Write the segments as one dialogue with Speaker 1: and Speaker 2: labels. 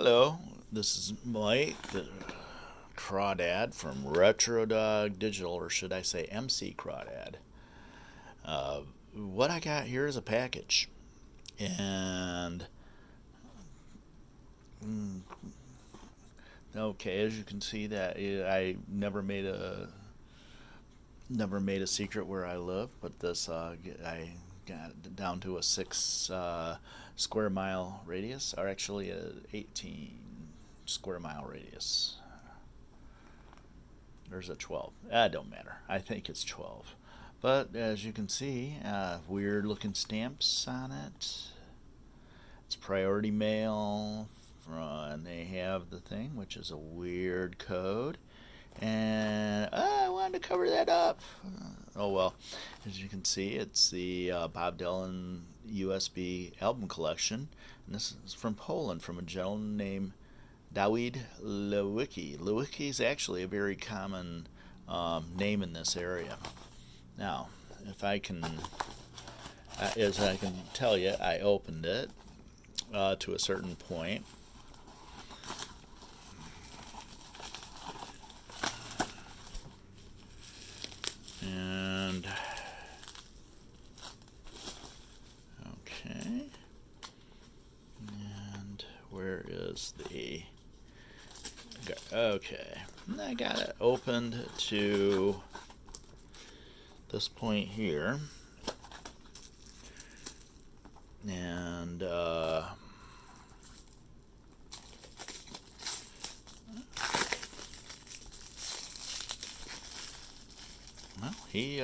Speaker 1: Hello, this is Mike, the Crawdad from RetroDog Digital, or should I say MC Crawdad. What I got here is a package, and okay, as you can see, that I never made a secret where I live, but this I got down to a 6 square mile radius, or actually a 18 square mile radius. There's a 12. Don't matter. I think it's 12. But as you can see, weird looking stamps on it. It's priority mail. And they have the thing, which is a weird code. And I wanted to cover that up. Oh well. As you can see, it's the Bob Dylan USB album collection. And this is from Poland, from a gentleman named Dawid Lewicki. Lewicki is actually a very common name in this area. Now, if I can, as I can tell you, I opened it to a certain point. And, okay. And where is the. Okay. I got it opened to this point here. And well, he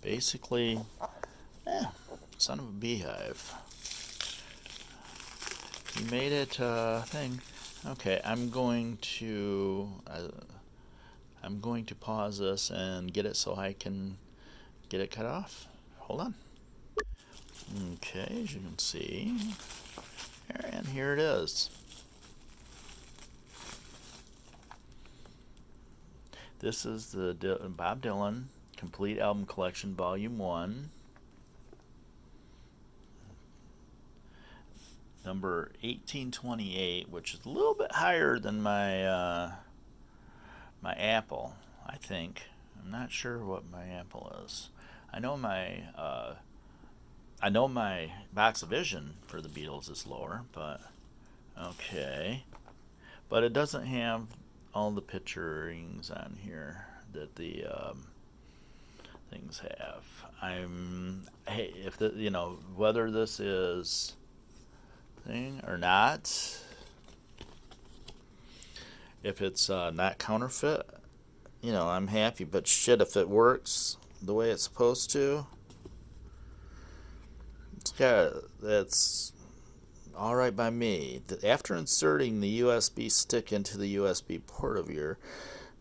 Speaker 1: basically, son of a beehive. He made it thing. Okay, I'm going to pause this and get it so I can get it cut off. Hold on. Okay, as you can see, and here it is. This is the Bob Dylan Complete Album Collection, Volume 1, number 1828, which is a little bit higher than my Apple, I think. I'm not sure what my Apple is. I know my Box of Vision for the Beatles is lower, but okay. But it doesn't have all the picturings on here that the things have. Hey, if whether this is thing or not, if it's not counterfeit, I'm happy. But shit, if it works the way it's supposed to, that's all right by me. After inserting the USB stick into the USB port of your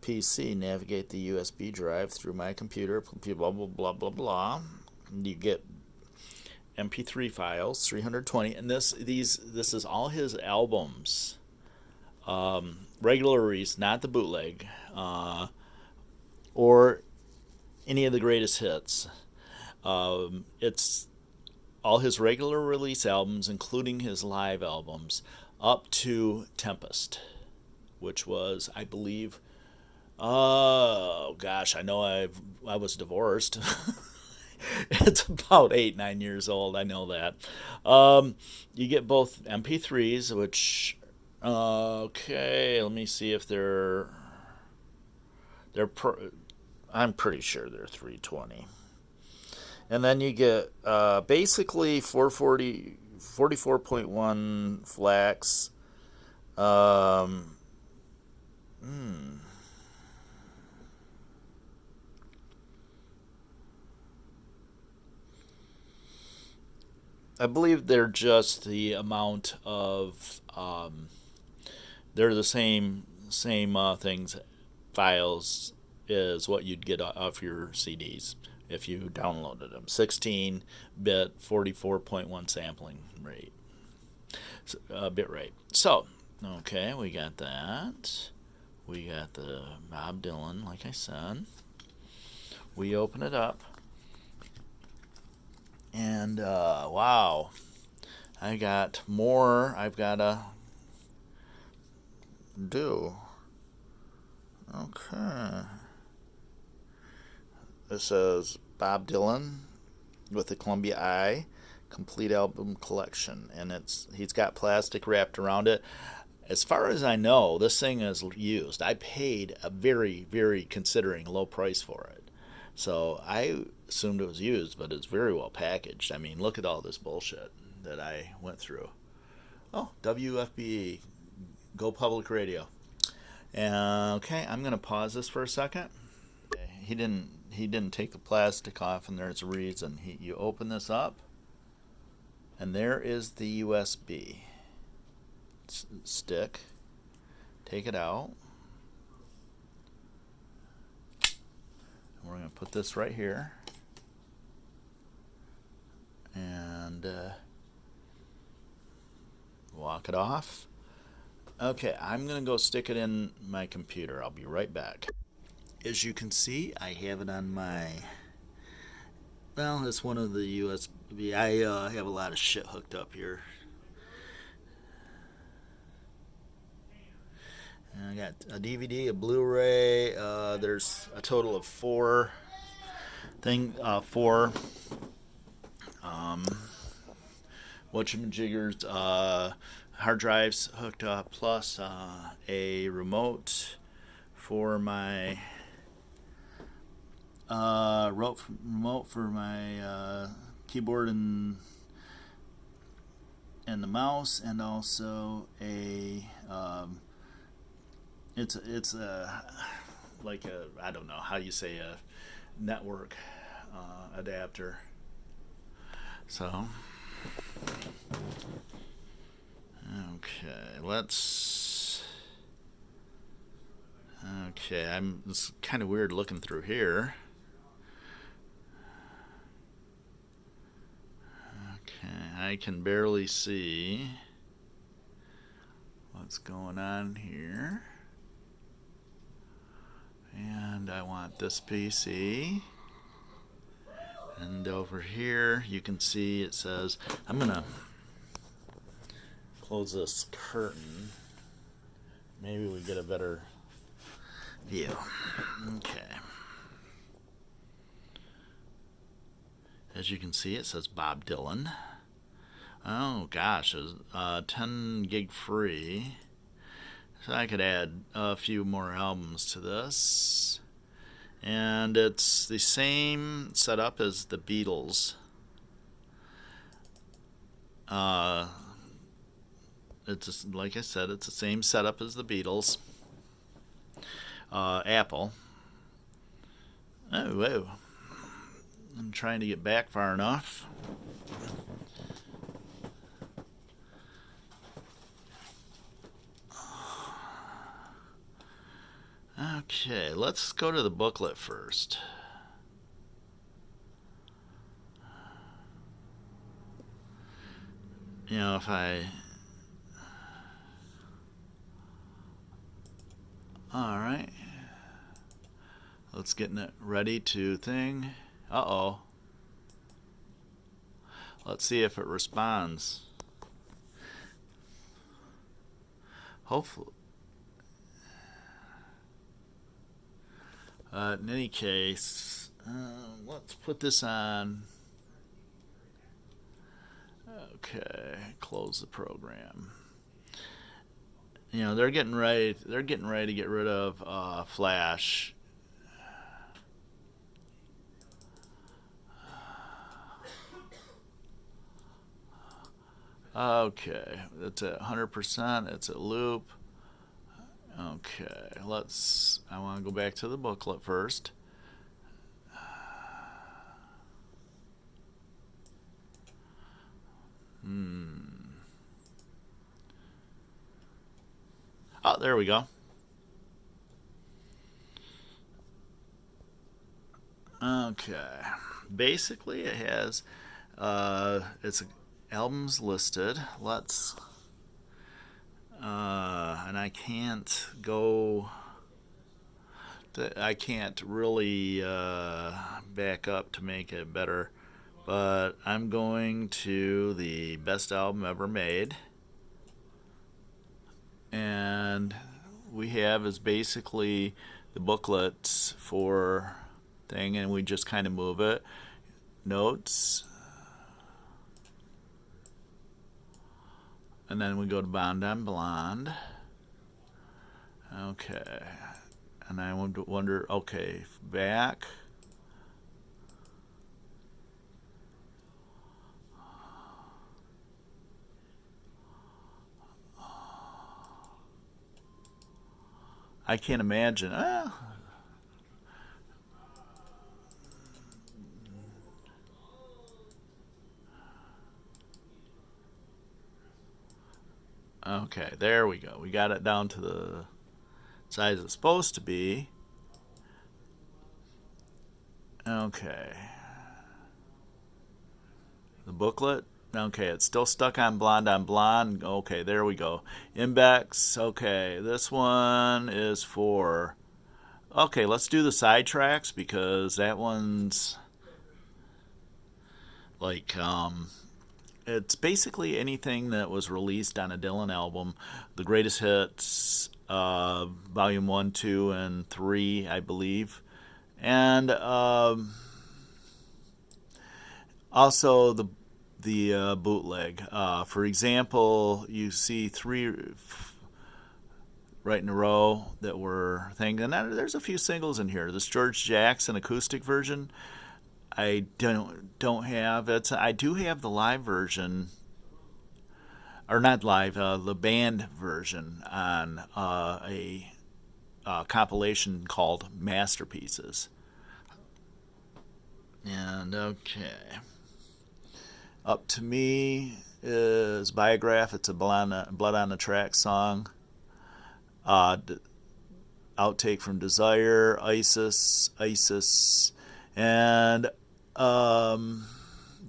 Speaker 1: PC, navigate the USB drive through my computer, blah, blah, blah, blah, blah. You get MP3 files, 320, and this is all his albums, regular release, not the bootleg, or any of the greatest hits. It's all his regular release albums, including his live albums, up to Tempest, which was, I believe, oh gosh, I know I was divorced. It's about 8-9 years old. I know that. You get both MP3s, which okay, let me see if I'm pretty sure they're 320. And then you get basically 440, 44.1 flax. I believe they're just the amount of. They're the same things, files, is what you'd get off your CDs if you downloaded them. 16-bit, 44.1 sampling rate, bit rate. So, okay, we got that. We got the Bob Dylan, like I said. We open it up, and wow, I got more. I've got a do. Okay. It says Bob Dylan with the Columbia Eye complete album collection, and he's got plastic wrapped around it. As far as I know, this thing is used. I paid a very, very considering low price for it. So I assumed it was used, but it's very well packaged. I mean, look at all this bullshit that I went through. Oh, WFBE, Go Public Radio. Okay, I'm gonna pause this for a second. He didn't take the plastic off, and there's a reason. You open this up, and there is the USB stick. Take it out. We're going to put this right here. And walk it off. Okay, I'm going to go stick it in my computer. I'll be right back. As you can see, I have it on my... Well, it's one of the USB. I have a lot of shit hooked up here. And I got a DVD, a Blu-ray. There's a total of four whatchamajiggers hard drives hooked up, plus a remote for my remote for my keyboard and the mouse, and also a it's a like a, I don't know how you say, a network adapter. So it's kind of weird looking through here. Okay, I can barely see what's going on here. And I want this PC. And over here you can see it says, I'm gonna close this curtain. Maybe we get a better view. Okay. As you can see, it says Bob Dylan. Oh gosh, it's 10 gig free. So I could add a few more albums to this. And it's the same setup as the Beatles. It's just, like I said, it's the same setup as the Beatles. Apple. Oh, whoa. I'm trying to get back far enough. Okay, let's go to the booklet first. You know, if I... Alright. Let's get it ready to thing. Uh-oh. Let's see if it responds. Hopefully. In any case, let's put this on. Okay, close the program. You know, they're getting ready to get rid of Flash. Okay, it's at 100%. It's at loop. Okay, I want to go back to the booklet first. Oh, there we go. Okay. Basically, it has, it's albums listed. And I can't really back up to make it better, but I'm going to the best album ever made, and we have is basically the booklets for thing, and we just kind of move it. Notes. And then we go to Bond on Blonde. Okay. And I wonder, okay, back. I can't imagine. Okay, there we go. We got it down to the size it's supposed to be. Okay. The booklet. Okay, it's still stuck on Blonde on Blonde. Okay, there we go. Index. Okay, this one is for. Okay, let's do the side tracks because that one's like it's basically anything that was released on a Dylan album, the greatest hits, volume 1, 2, and 3, I believe, and also the bootleg. For example, you see 3 right in a row that were things, and there's a few singles in here. This George Jackson acoustic version, I don't have. I do have the live version, or not live, the band version on a compilation called Masterpieces. And okay, Up to Me is Biograph. It's a Blood on the Track song. Outtake from Desire, Isis, and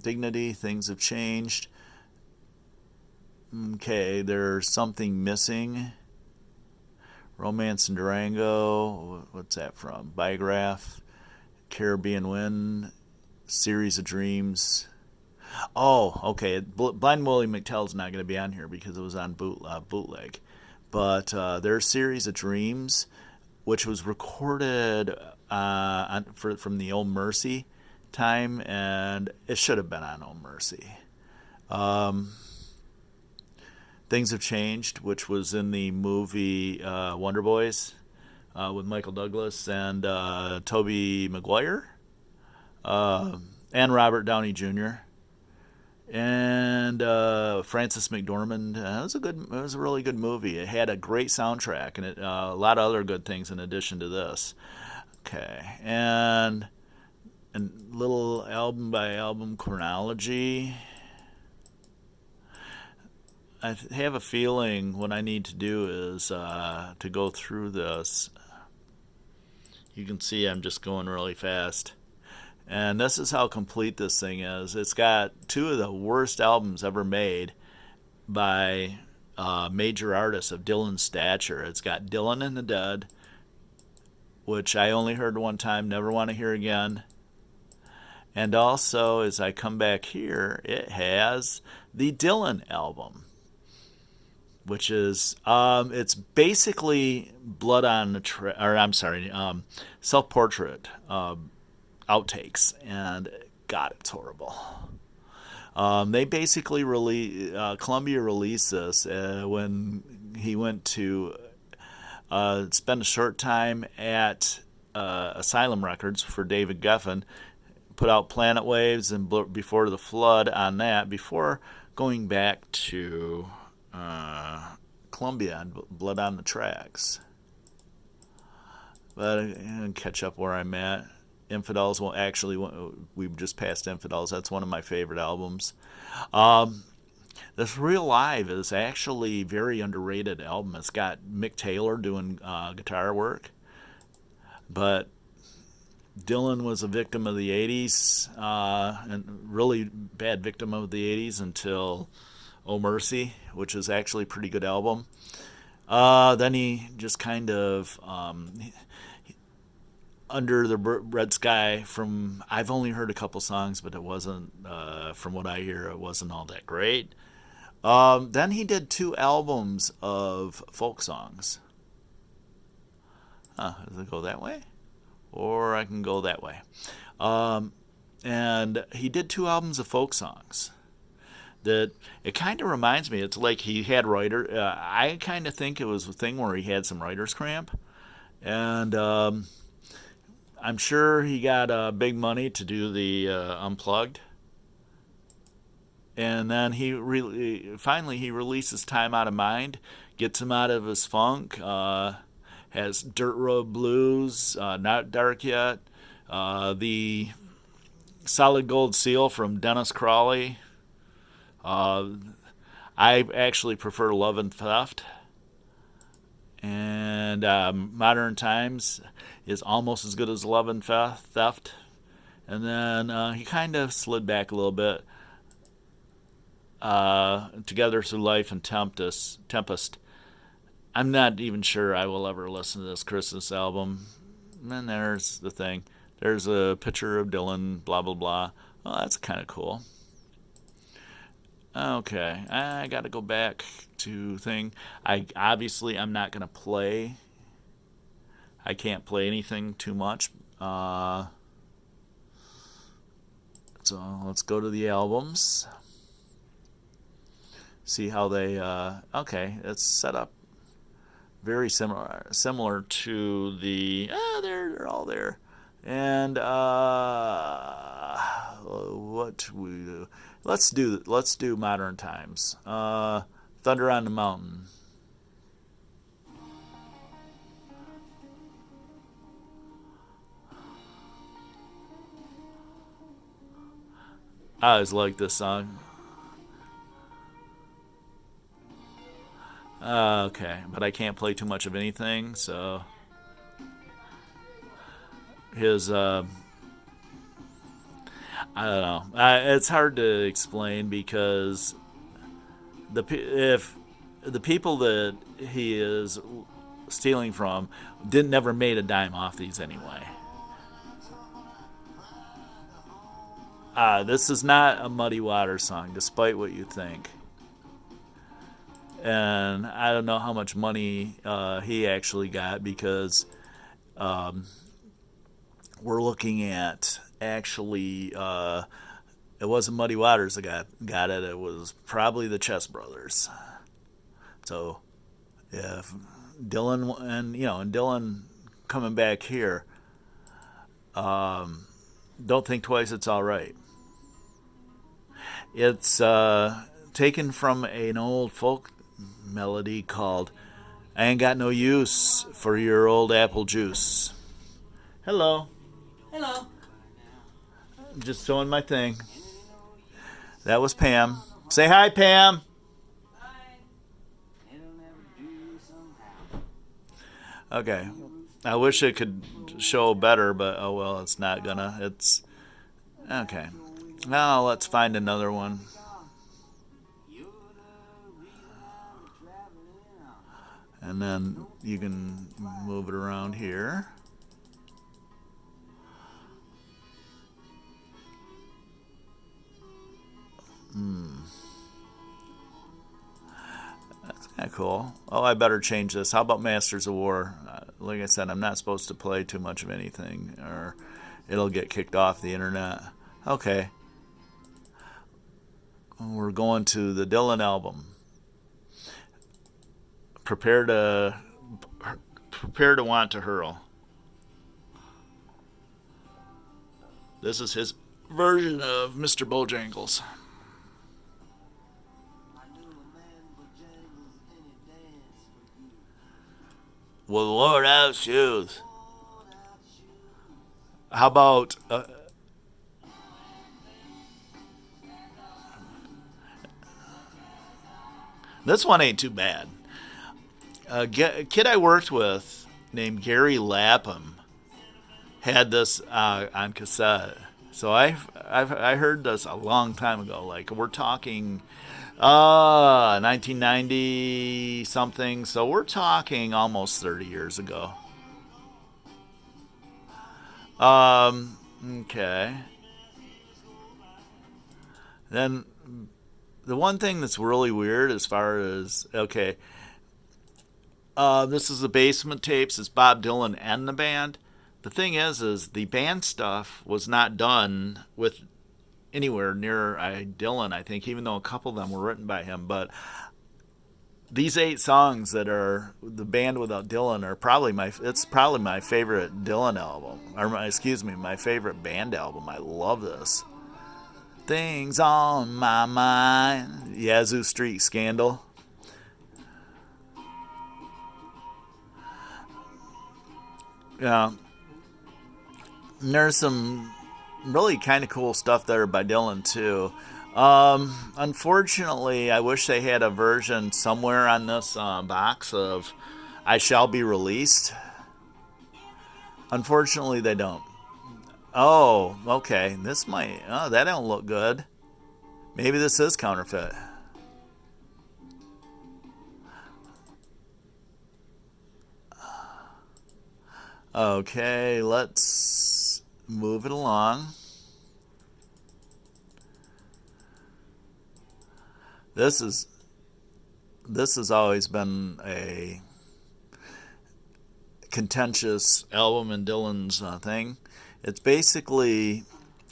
Speaker 1: Dignity. Things Have Changed. Okay, there's Something Missing. Romance in Durango. What's that from? Biograph. Caribbean Wind. Series of Dreams. Oh, okay. Blind Willie McTell's not going to be on here because it was on bootleg. But their Series of Dreams, which was recorded from the Old Mercy time, and it should have been on Old Mercy. Things Have Changed, which was in the movie Wonder Boys with Michael Douglas and Tobey Maguire and Robert Downey Jr. and Frances McDormand. It was a really good movie. It had a great soundtrack and a lot of other good things in addition to this. Okay, and little album by album chronology. I have a feeling what I need to do is to go through this. You can see I'm just going really fast. And this is how complete this thing is. It's got 2 of the worst albums ever made by major artists of Dylan's stature. It's got Dylan and the Dead, which I only heard one time, never want to hear again. And also, as I come back here, it has the Dylan album, which is it's basically Blood on the Self-Portrait outtakes, and God, it's horrible. They basically Columbia released this when he went to spend a short time at Asylum Records for David Geffen, put out Planet Waves and Before the Flood on that, before going back to Columbia and Blood on the Tracks. But I'll catch up where I'm at. Infidels, well, actually, we've just passed Infidels. That's one of my favorite albums. This Real Live is actually a very underrated album. It's got Mick Taylor doing guitar work, but Dylan was a victim of the 80s, and really bad victim of the 80s until Oh Mercy, which is actually a pretty good album. Then he just kind of Under the Red Sky from, I've only heard a couple songs, but it wasn't, from what I hear, it wasn't all that great. Then he did 2 albums of folk songs. Does it go that way? Or I can go that way. Um, and he did 2 albums of folk songs. That it kind of reminds me. It's like he had writer. I kind of think it was a thing where he had some writer's cramp, and I'm sure he got big money to do the unplugged, and then finally he releases "Time Out of Mind," gets him out of his funk. Has "Dirt Road Blues," "Not Dark Yet," the "Solid Gold Seal" from Dennis Crawley. Uh, I actually prefer "Love and Theft," and "Modern Times" is almost as good as "Love and Theft." And then he kind of slid back a little bit. "Together Through Life" and Tempest. I'm not even sure I will ever listen to this Christmas album. And there's the thing. There's a picture of Dylan, blah, blah, blah. Well, that's kind of cool. Okay, I got to go back to thing. I'm not going to play. I can't play anything too much. So let's go to the albums. See how they. Okay, it's set up very similar to the. They're all there, and what we do. Let's do Modern Times. Thunder on the Mountain. I always like this song. Okay, but I can't play too much of anything, so his I don't know. It's hard to explain because if the people that he is stealing from didn't never made a dime off these anyway. This is not a Muddy Waters song, despite what you think. And I don't know how much money he actually got because we're looking at actually. It wasn't Muddy Waters that got it. It was probably the Chess Brothers. So if Dylan and Dylan coming back here, don't think twice. It's all right. It's taken from an old folk melody called "I Ain't Got No Use for Your Old Apple Juice." Hello.
Speaker 2: Hello.
Speaker 1: Just doing my thing. That was Pam. Say hi, Pam. Okay. I wish it could show better, but oh well, it's not gonna. It's okay. Now let's find another one. And then you can move it around here. That's kind of cool. Oh, I better change this. How about Masters of War? Like I said, I'm not supposed to play too much of anything, or it'll get kicked off the internet. Okay, we're going to the Dylan album. Prepare to want to hurl. This is his version of Mr. Bojangles. With worn out shoes. How about this one? Ain't too bad. A kid I worked with named Gary Lapham had this on cassette. So I heard this a long time ago. Like we're talking 1990 something. So we're talking almost 30 years ago. Okay. Then the one thing that's really weird as far as okay, This is the Basement Tapes. It's Bob Dylan and the band. The thing is the band stuff was not done with anywhere near Dylan, I think, even though a couple of them were written by him. But these 8 songs that are the band without Dylan are it's probably my favorite Dylan album, or my favorite band album. I love this. Things on my mind, Yazoo Street Scandal. Yeah, and there's some really kind of cool stuff there by Dylan too. Unfortunately, I wish they had a version somewhere on this box of "I Shall Be Released." Unfortunately, they don't. Oh, okay. This might. Oh, that don't look good. Maybe this is counterfeit. Okay, let's move it along. This is this has always been a contentious album in Dylan's thing. It's basically,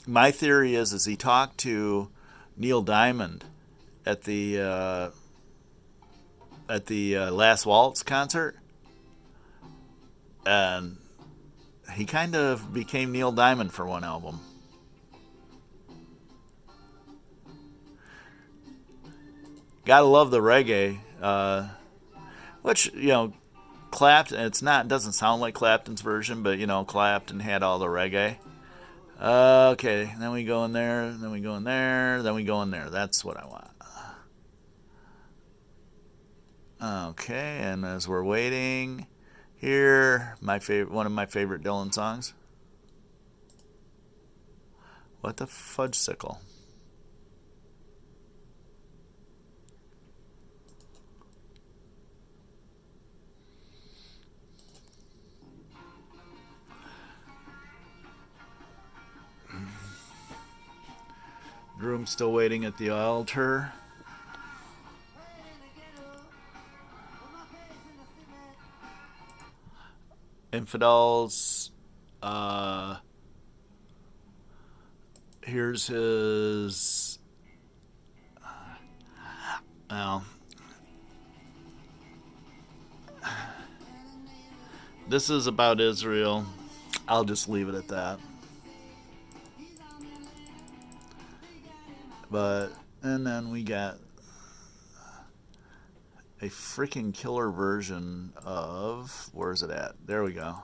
Speaker 1: my theory is he talked to Neil Diamond at the Last Waltz concert, and he kind of became Neil Diamond for one album. Gotta love the reggae, which Clapton. Doesn't sound like Clapton's version, but Clapton had all the reggae. Okay, then we go in there, then we go in there, then we go in there. That's what I want. Okay, and as we're waiting here, one of my favorite Dylan songs. What the fudge sickle? Groom still waiting at the altar. Infidels. Here's his. Well, this is about Israel. I'll just leave it at that. And then we got a freaking killer version of, where is it at? There we go.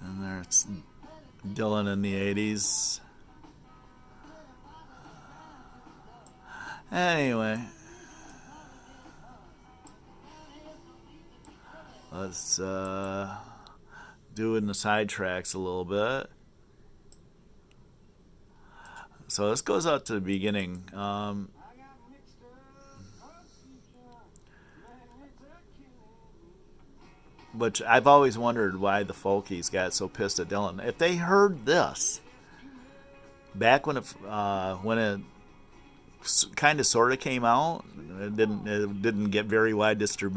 Speaker 1: And there's Dylan in the 80s. Anyway, let's do it in the side tracks a little bit. So this goes out to the beginning. Which I've always wondered why the Folkies got so pissed at Dylan. If they heard this back when it kind of sort of came out, it didn't get very wide distribution.